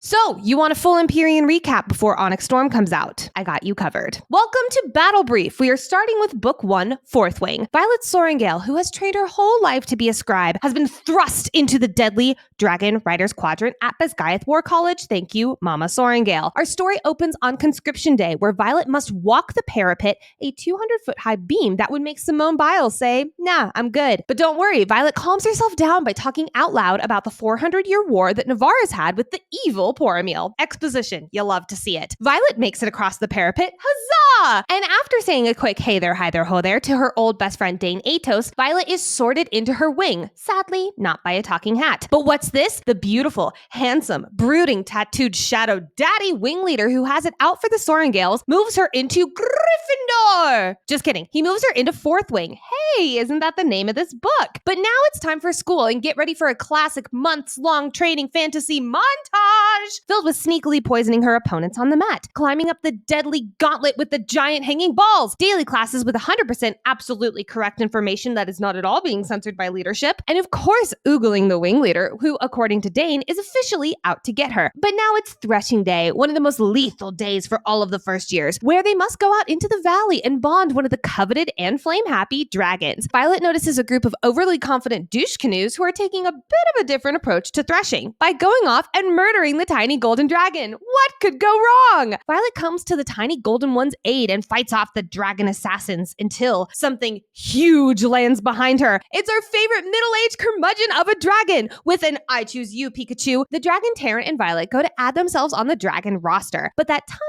So, you want a full Empyrean recap before Onyx Storm comes out? I got you covered. Welcome to Battle Brief. We are starting with Book 1, Fourth Wing. Violet Sorrengail, who has trained her whole life to be a scribe, has been thrust into the deadly Dragon Riders Quadrant at Basgiath War College. Thank you, Mama Sorrengail. Our story opens on Conscription Day, where Violet must walk the parapet, a 200-foot-high beam that would make Simone Biles say, nah, I'm good. But don't worry, Violet calms herself down by talking out loud about the 400-year war that Navarre's had with the evil Poromil. Exposition. You'll love to see it. Violet makes it across the parapet. Huzzah! And after saying a quick hey there, hi there, ho there to her old best friend Dane Atos, Violet is sorted into her wing. Sadly, not by a talking hat. But what's this? The beautiful, handsome, brooding, tattooed shadow daddy wing leader who has it out for the Sorrengails moves her into Gryffindor. Just kidding. He moves her into Fourth Wing. Hey, isn't that the name of this book? But now it's time for school and get ready for a classic months-long training fantasy montage filled with sneakily poisoning her opponents on the mat, climbing up the deadly gauntlet with the giant hanging balls, daily classes with 100% absolutely correct information that is not at all being censored by leadership, and of course, oogling the wing leader, who, according to Dane, is officially out to get her. But now it's Threshing Day, one of the most lethal days for all of the first years, where they must go out into the valley and bond one of the coveted and flame-happy dragons. Violet notices a group of overly confident douche canoes who are taking a bit of a different approach to threshing by going off and murdering the tiny golden dragon. What could go wrong? Violet comes to the tiny golden one's aid and fights off the dragon assassins until something huge lands behind her. It's our favorite middle-aged curmudgeon of a dragon. With an I choose you, Pikachu, the dragon Terran and Violet go to add themselves on the dragon roster. But that tiny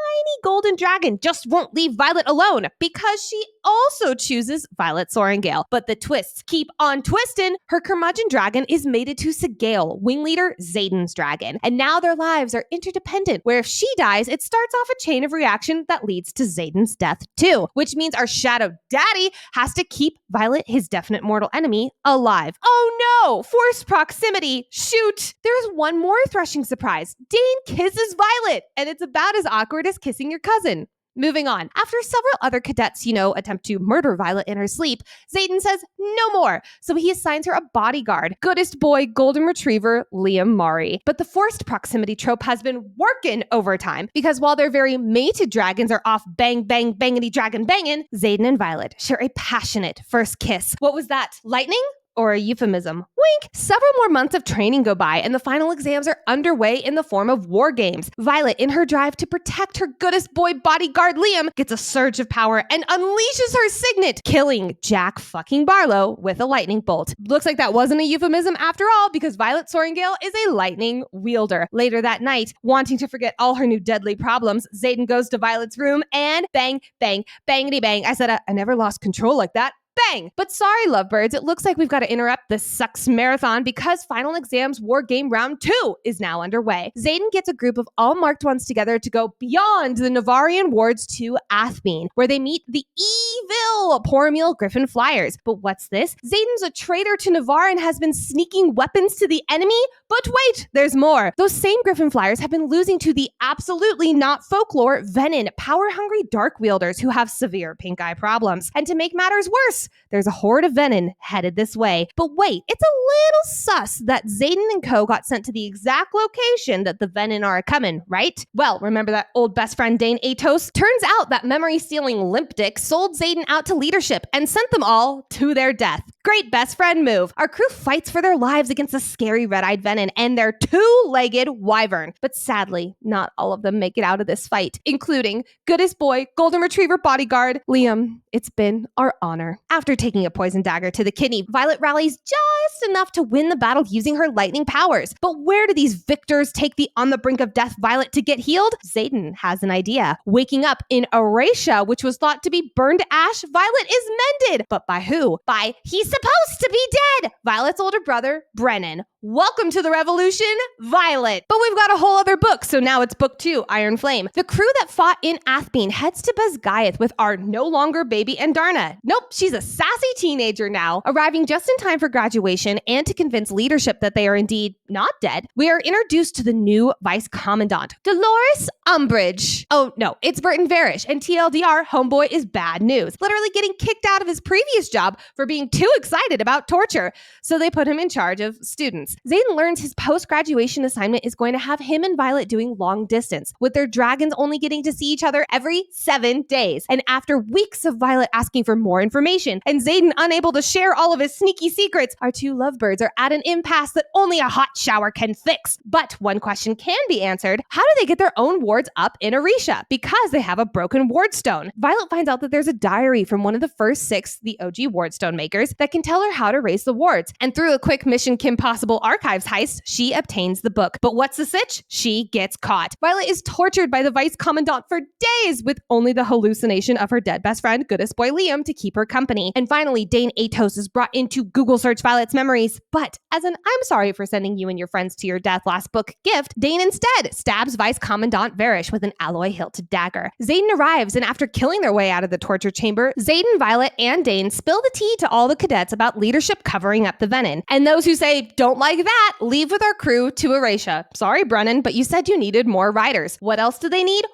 golden dragon just won't leave Violet alone because she also chooses Violet Sorrengail. But the twists keep on twisting. Her curmudgeon dragon is mated to Sigale, wing leader Xaden's dragon. And now their lives are interdependent, where if she dies, it starts off a chain of reaction that leads to Xaden's death too, which means our shadow daddy has to keep Violet, his definite mortal enemy, alive. Oh no! Forced proximity! Shoot! There's one more threshing surprise. Dane kisses Violet, and it's about as awkward as kissing your cousin. Moving on. After several other cadets, attempt to murder Violet in her sleep, Xaden says no more. So he assigns her a bodyguard, goodest boy golden retriever Liam Mari. But the forced proximity trope has been working overtime because while their very mated dragons are off bang, bang, bangity dragon banging, Xaden and Violet share a passionate first kiss. What was that? Lightning? Or a euphemism. Wink! Several more months of training go by and the final exams are underway in the form of war games. Violet, in her drive to protect her goodest boy bodyguard Liam, gets a surge of power and unleashes her signet, killing Jack fucking Barlow with a lightning bolt. Looks like that wasn't a euphemism after all because Violet Sorrengail is a lightning wielder. Later that night, wanting to forget all her new deadly problems, Xaden goes to Violet's room and bang, bang, bangity bang. I said I never lost control like that. Bang! But sorry, lovebirds, it looks like we've got to interrupt this sucks marathon because Final Exams War Game Round 2 is now underway. Xaden gets a group of all marked ones together to go beyond the Navarrian wards to Athbean, where they meet the evil Poromil Griffin Flyers. But what's this? Xaden's a traitor to Navarre and has been sneaking weapons to the enemy? But wait, there's more. Those same Griffin Flyers have been losing to the absolutely not folklore Venin, power-hungry dark wielders who have severe pink eye problems. And to make matters worse, there's a horde of Venin headed this way. But wait, it's a little sus that Xaden and co got sent to the exact location that the Venin are coming, right? Well, remember that old best friend Dane Atos? Turns out that memory-stealing limp dick sold Xaden out to leadership and sent them all to their death. Great best friend move. Our crew fights for their lives against the scary red-eyed Venin and their two-legged wyvern. But sadly, not all of them make it out of this fight, including goodest boy, golden retriever bodyguard, Liam. It's been our honor. After taking a poison dagger to the kidney, Violet rallies just enough to win the battle using her lightning powers. But where do these victors take the on the brink of death Violet to get healed? Xaden has an idea. Waking up in Aretia, which was thought to be burned to ash, Violet is mended. But by who? By he's supposed to be dead, Violet's older brother, Brennan. Welcome to the revolution, Violet. But we've got a whole other book, so now it's book 2, Iron Flame. The crew that fought in Athbean heads to Basgiath with our no longer baby Andarna. Nope, she's a sassy teenager now, arriving just in time for graduation and to convince leadership that they are indeed not dead. We are introduced to the new vice commandant, Dolores Umbridge. Oh no, it's Burton Varish, and TLDR, homeboy is bad news. Literally getting kicked out of his previous job for being too excited about torture. So they put him in charge of students. Xaden learns his post-graduation assignment is going to have him and Violet doing long distance, with their dragons only getting to see each other every 7 days. And after weeks of Violet asking for more information and Xaden unable to share all of his sneaky secrets, our two lovebirds are at an impasse that only a hot shower can fix. But one question can be answered. How do they get their own wards up in Aretia? Because they have a broken ward stone. Violet finds out that there's a diary from one of the first 6, the OG wardstone makers, that can tell her how to raise the wards. And through a quick Mission Kim Possible archives heist, she obtains the book. But what's the sitch? She gets caught. Violet is tortured by the vice commandant for days with only the hallucination of her dead best friend, Goodest Boy Liam, to keep her company. And finally, Dane Atos is brought in to Google search Violet's memories. But as an I'm sorry for sending you and your friends to your death last book gift, Dane instead stabs Vice Commandant Varish with an alloy hilted dagger. Xaden arrives, and after killing their way out of the torture chamber, Xaden, Violet, and Dane spill the tea to all the cadets about leadership covering up the venom. And those who say, don't like that, leave with our crew to Aretia. Sorry, Brennan, but you said you needed more riders. What else do they need?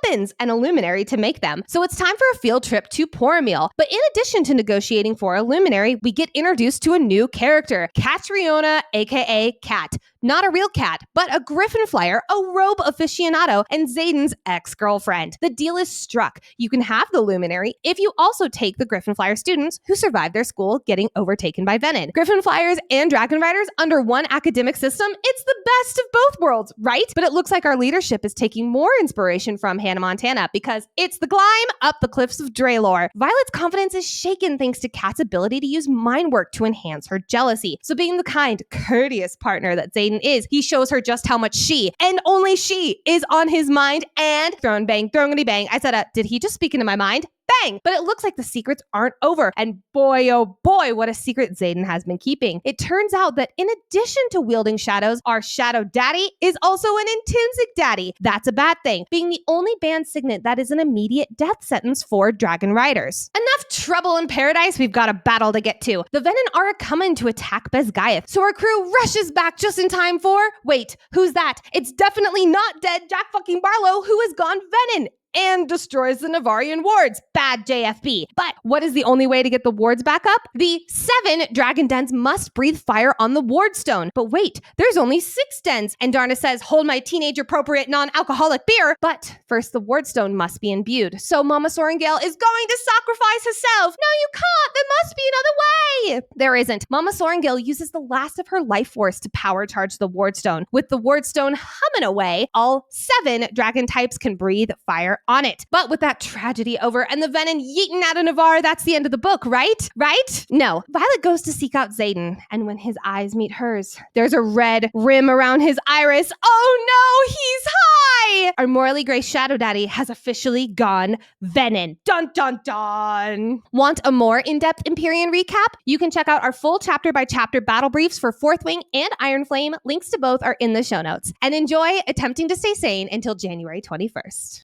Weapons and a luminary to make them. So it's time for a field trip to Poromil. But in addition to negotiating for a luminary, we get introduced to a new character, Catriona, aka Cat. Not a real cat, but a Griffin flyer, a robe aficionado, and Xaden's ex-girlfriend. The deal is struck. You can have the luminary if you also take the Griffin flyer students who survived their school getting overtaken by venom. Griffin flyers and dragon riders under one academic system, it's the best of both worlds, right? But it looks like our leadership is taking more inspiration from Hannah Montana because it's the climb up the cliffs of Draelor. Violet's confidence is shaken thanks to Kat's ability to use mind work to enhance her jealousy. So being the kind, courteous partner that Xaden is, he shows her just how much she, and only she, is on his mind, and throngity bang. I said, did he just speak into my mind? Bang! But it looks like the secrets aren't over. And boy, oh boy, what a secret Xaden has been keeping. It turns out that in addition to wielding shadows, our shadow daddy is also an intrinsic daddy. That's a bad thing, being the only band signet that is an immediate death sentence for dragon riders. Enough trouble in paradise, we've got a battle to get to. The venom are coming to attack Besgaeth, so our crew rushes back just in time for, wait, who's that? It's definitely not dead Jack fucking Barlow, who has gone venom and destroys the Navarian wards. Bad JFB. But what is the only way to get the wards back up? The 7 dragon dens must breathe fire on the ward stone. But wait, there's only 6 dens. And Darna says, hold my teenage-appropriate non-alcoholic beer. But first, the ward stone must be imbued. So Mama Sorrengail is going to sacrifice herself. No, you can't. There must be another way. There isn't. Mama Sorrengail uses the last of her life force to power charge the ward stone. With the ward stone humming away, all 7 dragon types can breathe fire on it. But with that tragedy over and the venom yeeting out of Navarre, that's the end of the book, right? Right? No. Violet goes to seek out Xaden, and when his eyes meet hers, there's a red rim around his iris. Oh no, he's high! Our morally gray shadow daddy has officially gone venom. Dun dun dun! Want a more in-depth Empyrean recap? You can check out our full chapter-by-chapter battle briefs for Fourth Wing and Iron Flame. Links to both are in the show notes. And enjoy attempting to stay sane until January 21st.